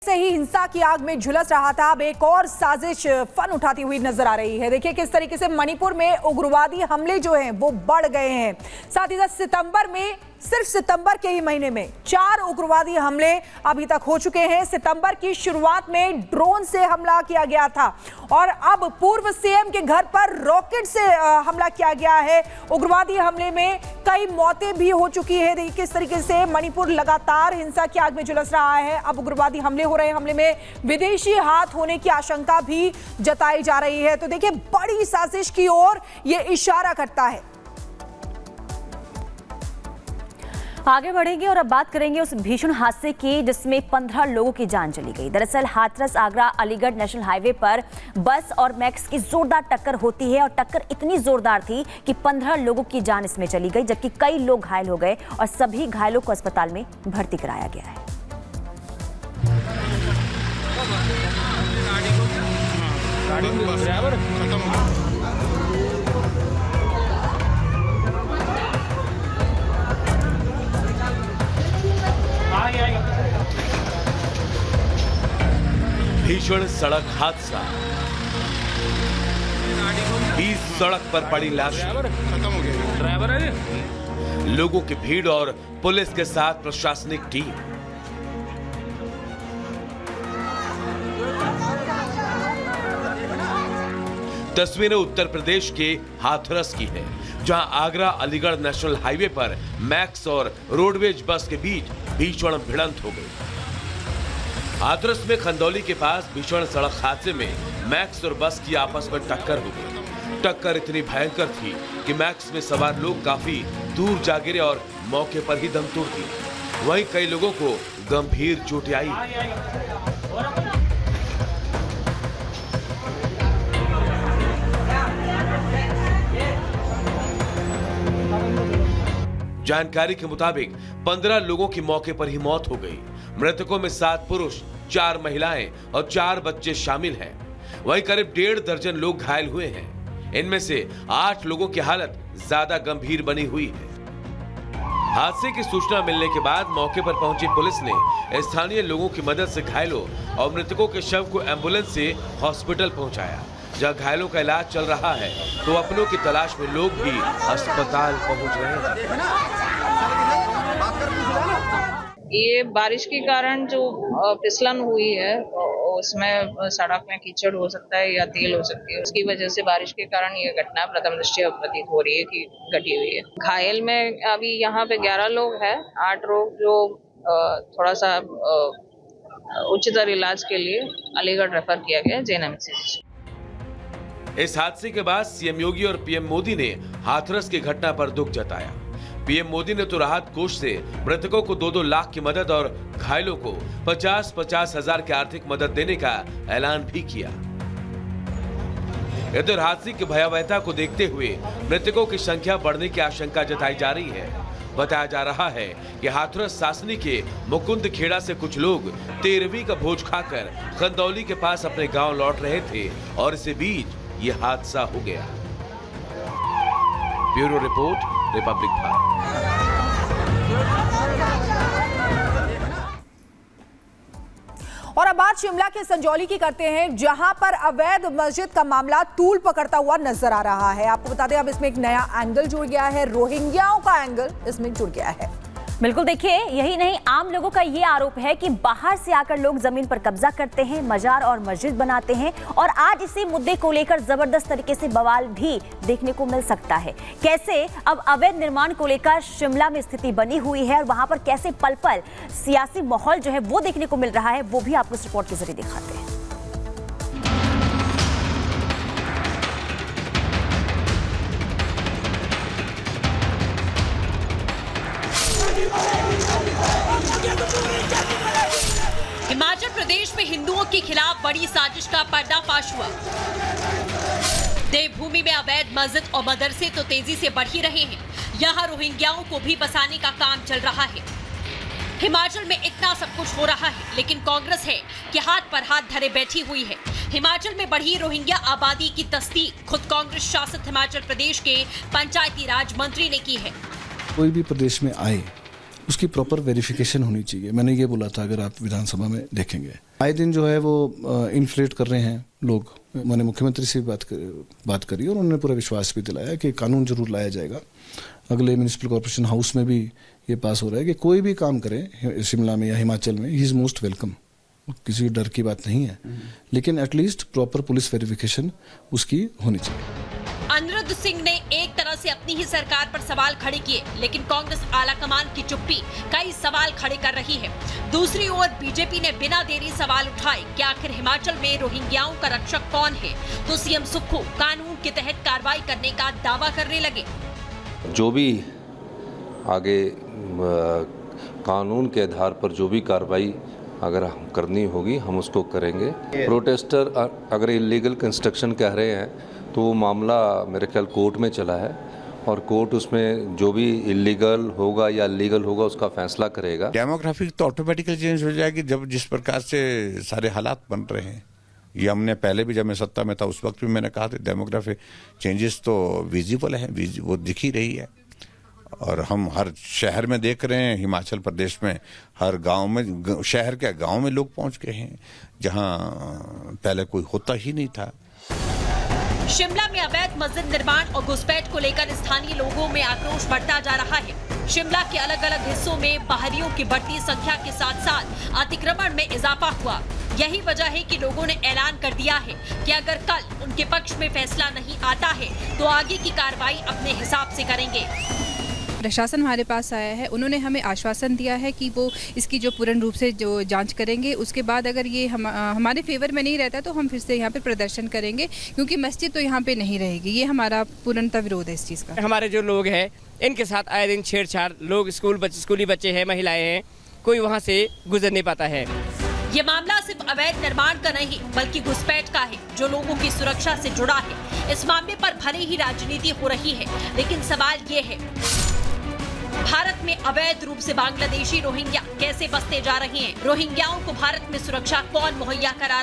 से ही हिंसा की आग में झुलस रहा था, अब एक और साजिश फन उठाती हुई नजर आ रही है। देखिए किस तरीके से मणिपुर में उग्रवादी हमले जो हैं वो बढ़ गए हैं। साथ ही साथ सितंबर में, सिर्फ सितंबर के ही महीने में 4 उग्रवादी हमले अभी तक हो चुके हैं। सितंबर की शुरुआत में ड्रोन से हमला किया गया था और अब पूर्व सीएम के घर पर रॉकेट से हमला किया गया है। उग्रवादी हमले में कई मौतें भी हो चुकी है। देखिए किस तरीके से मणिपुर लगातार हिंसा की आग में झुलस रहा है। अब उग्रवादी हमले हो रहे हैं, हमले में विदेशी हाथ होने की आशंका भी जताई जा रही है। तो देखिए बड़ी साजिश की ओर यह इशारा करता है। आगे बढ़ेंगे और अब बात करेंगे उस भीषण हादसे की जिसमें 15 लोगों की जान चली गई। दरअसल हाथरस आगरा अलीगढ़ नेशनल हाईवे पर बस और मैक्स की जोरदार टक्कर होती है और टक्कर इतनी जोरदार थी कि 15 लोगों की जान इसमें चली गई, जबकि कई लोग घायल हो गए और सभी घायलों को अस्पताल में भर्ती कराया गया है। भीषण सड़क हादसा, बीच सड़क पर पड़ी लाश, लोगों की भीड़ और पुलिस के साथ प्रशासनिक टीम। तस्वीरें उत्तर प्रदेश के हाथरस की है, जहां आगरा अलीगढ़ नेशनल हाईवे पर मैक्स और रोडवेज बस के बीच भीषण भिड़ंत हो गई। हाथरस में खंदौली के पास भीषण सड़क हादसे में मैक्स और बस की आपस में टक्कर हो गई। टक्कर इतनी भयंकर थी कि मैक्स में सवार लोग काफी दूर जा गिरे और मौके पर ही दम तोड़ दिए। वहीं कई लोगों को गंभीर चोटें आई। जानकारी के मुताबिक 15 लोगों की मौके पर ही मौत हो गई। मृतकों में 7 पुरुष, 4 महिलाएं और 4 बच्चे शामिल हैं। वहीं करीब 1.5 दर्जन लोग घायल हुए हैं। इनमें से 8 लोगों की हालत ज्यादा गंभीर बनी हुई है। हादसे की सूचना मिलने के बाद मौके पर पहुंची पुलिस ने स्थानीय लोगों की मदद से घायलों और मृतकों के शव को एम्बुलेंस से हॉस्पिटल पहुंचाया। जहां घायलों का इलाज चल रहा है तो अपनों की तलाश में लोग भी अस्पताल पहुंच रहे हैं। ये बारिश के कारण जो फिसलन हुई है उसमें सड़क में कीचड़ हो सकता है या तेल हो सकती है। उसकी वजह से बारिश के कारण ये घटना प्रथम दृष्टया प्रतीत हो रही है कि घटी हुई है। घायल में अभी यहाँ पे 11 लोग हैं, 8 लोग जो थोड़ा सा उच्चतर इलाज के लिए अलीगढ़ रेफर किया गया JNMC। इस हादसे के बाद सीएम योगी और पीएम मोदी ने हाथरस की घटना पर दुख जताया। पीएम मोदी ने तो राहत कोष से मृतकों को 2-2 लाख की मदद और घायलों को 50-50 हजार की आर्थिक मदद देने का ऐलान भी किया। इधर हादसे की भयावहता को देखते हुए मृतकों की संख्या बढ़ने की आशंका जताई जा रही है। बताया जा रहा है कि हाथरस सासनी के मुकुंद खेड़ा से कुछ लोग 13वीं का भोज खाकर खंदौली के पास अपने गांव लौट रहे थे और इसी बीच ये हादसा हो गया। Bureau report, Republic Bharat. और अब बात शिमला के संजौली की करते हैं, जहां पर अवैध मस्जिद का मामला तूल पकड़ता हुआ नजर आ रहा है। आपको बता दें अब इसमें एक नया एंगल जुड़ गया है, रोहिंग्याओं का एंगल इसमें जुड़ गया है। बिल्कुल, देखिए यही नहीं, आम लोगों का ये आरोप है कि बाहर से आकर लोग जमीन पर कब्जा करते हैं, मजार और मस्जिद बनाते हैं और आज इसी मुद्दे को लेकर जबरदस्त तरीके से बवाल भी देखने को मिल सकता है। कैसे अब अवैध निर्माण को लेकर शिमला में स्थिति बनी हुई है और वहां पर कैसे पल पल सियासी माहौल जो है वो देखने को मिल रहा है, वो भी आपको इस रिपोर्ट के जरिए दिखाते हैं। हिमाचल प्रदेश में हिंदुओं के खिलाफ बड़ी साजिश का पर्दाफाश हुआ। देवभूमि में अवैध मस्जिद और मदरसे तो तेजी से बढ़ ही रहे हैं, यहाँ रोहिंग्याओं को भी बसाने का काम चल रहा है। हिमाचल में इतना सब कुछ हो रहा है, लेकिन कांग्रेस है कि हाथ पर हाथ धरे बैठी हुई है। हिमाचल में बढ़ी रोहिंग्या आबादी की तस्दीक खुद कांग्रेस शासित हिमाचल प्रदेश के पंचायती राज मंत्री ने की है। कोई भी प्रदेश में आए उसकी प्रॉपर वेरिफिकेशन होनी चाहिए। मैंने ये बोला था, अगर आप विधानसभा में देखेंगे आए दिन जो है वो इन्फ्लेट कर रहे हैं लोग। मैंने मुख्यमंत्री से बात करी और उन्होंने पूरा विश्वास भी दिलाया कि कानून जरूर लाया जाएगा। अगले म्यूनिसिपल कॉर्पोरेशन हाउस में भी ये पास हो रहा है कि कोई भी काम करे शिमला में या हिमाचल में, ही इज़ मोस्ट वेलकम। किसी डर की बात नहीं है, लेकिन एटलीस्ट प्रॉपर पुलिस वेरिफिकेशन उसकी होनी चाहिए। अनिरुद्ध सिंह ने एक तरह से अपनी ही सरकार पर सवाल खड़े किए, लेकिन कांग्रेस आलाकमान की चुप्पी कई सवाल खड़े कर रही है। दूसरी ओर बीजेपी ने बिना देरी सवाल उठाए कि आखिर हिमाचल में रोहिंग्याओं का रक्षक कौन है, तो सीएम सुक्खू कानून के तहत कार्रवाई करने का दावा करने लगे। जो भी आगे कानून के आधार पर जो भी कार्रवाई अगर करनी होगी हम उसको करेंगे। प्रोटेस्टर अगर इलीगल कंस्ट्रक्शन कह रहे हैं तो वो मामला मेरे ख्याल कोर्ट में चला है और कोर्ट उसमें जो भी इलीगल होगा या लीगल होगा उसका फैसला करेगा। डेमोग्राफी तो ऑटोमेटिकली चेंज हो जाएगी जब जिस प्रकार से सारे हालात बन रहे हैं। ये हमने पहले भी, जब मैं सत्ता में था उस वक्त भी मैंने कहा था, डेमोग्राफी चेंजेस तो विजिबल है, वो दिख ही रही है और हम हर शहर में देख रहे हैं। हिमाचल प्रदेश में हर गांव में, शहर के गांव में लोग पहुंच गए हैं जहां पहले कोई होता ही नहीं था। शिमला में अवैध मस्जिद निर्माण और घुसपैठ को लेकर स्थानीय लोगों में आक्रोश बढ़ता जा रहा है। शिमला के अलग अलग हिस्सों में बाहरियों की बढ़ती संख्या के साथ साथ अतिक्रमण में इजाफा हुआ। यही वजह है कि लोगों ने ऐलान कर दिया है कि अगर कल उनके पक्ष में फैसला नहीं आता है तो आगे की कार्रवाई अपने हिसाब से करेंगे। प्रशासन हमारे पास आया है, उन्होंने हमें आश्वासन दिया है कि वो इसकी जो पूर्ण रूप से जो जांच करेंगे, उसके बाद अगर ये हमारे फेवर में नहीं रहता तो हम फिर से यहाँ पे प्रदर्शन करेंगे, क्योंकि मस्जिद तो यहाँ पे नहीं रहेगी। ये हमारा पूर्णतः विरोध है इस चीज़ का। हमारे जो लोग हैं इनके साथ आए दिन छेड़छाड़, लोग स्कूली बच्चे हैं, महिलाएं हैं, कोई वहाँ से गुजर नहीं पाता है। ये मामला सिर्फ अवैध निर्माण का नहीं बल्कि घुसपैठ का है, जो लोगों की सुरक्षा से जुड़ा है। इस मामले पर भले ही राजनीति हो रही है, लेकिन सवाल ये है, भारत में अवैध रूप से बांग्लादेशी रोहिंग्या कैसे बसते जा रहे हैं? रोहिंग्याओं को भारत में सुरक्षा कौन मुहैया करा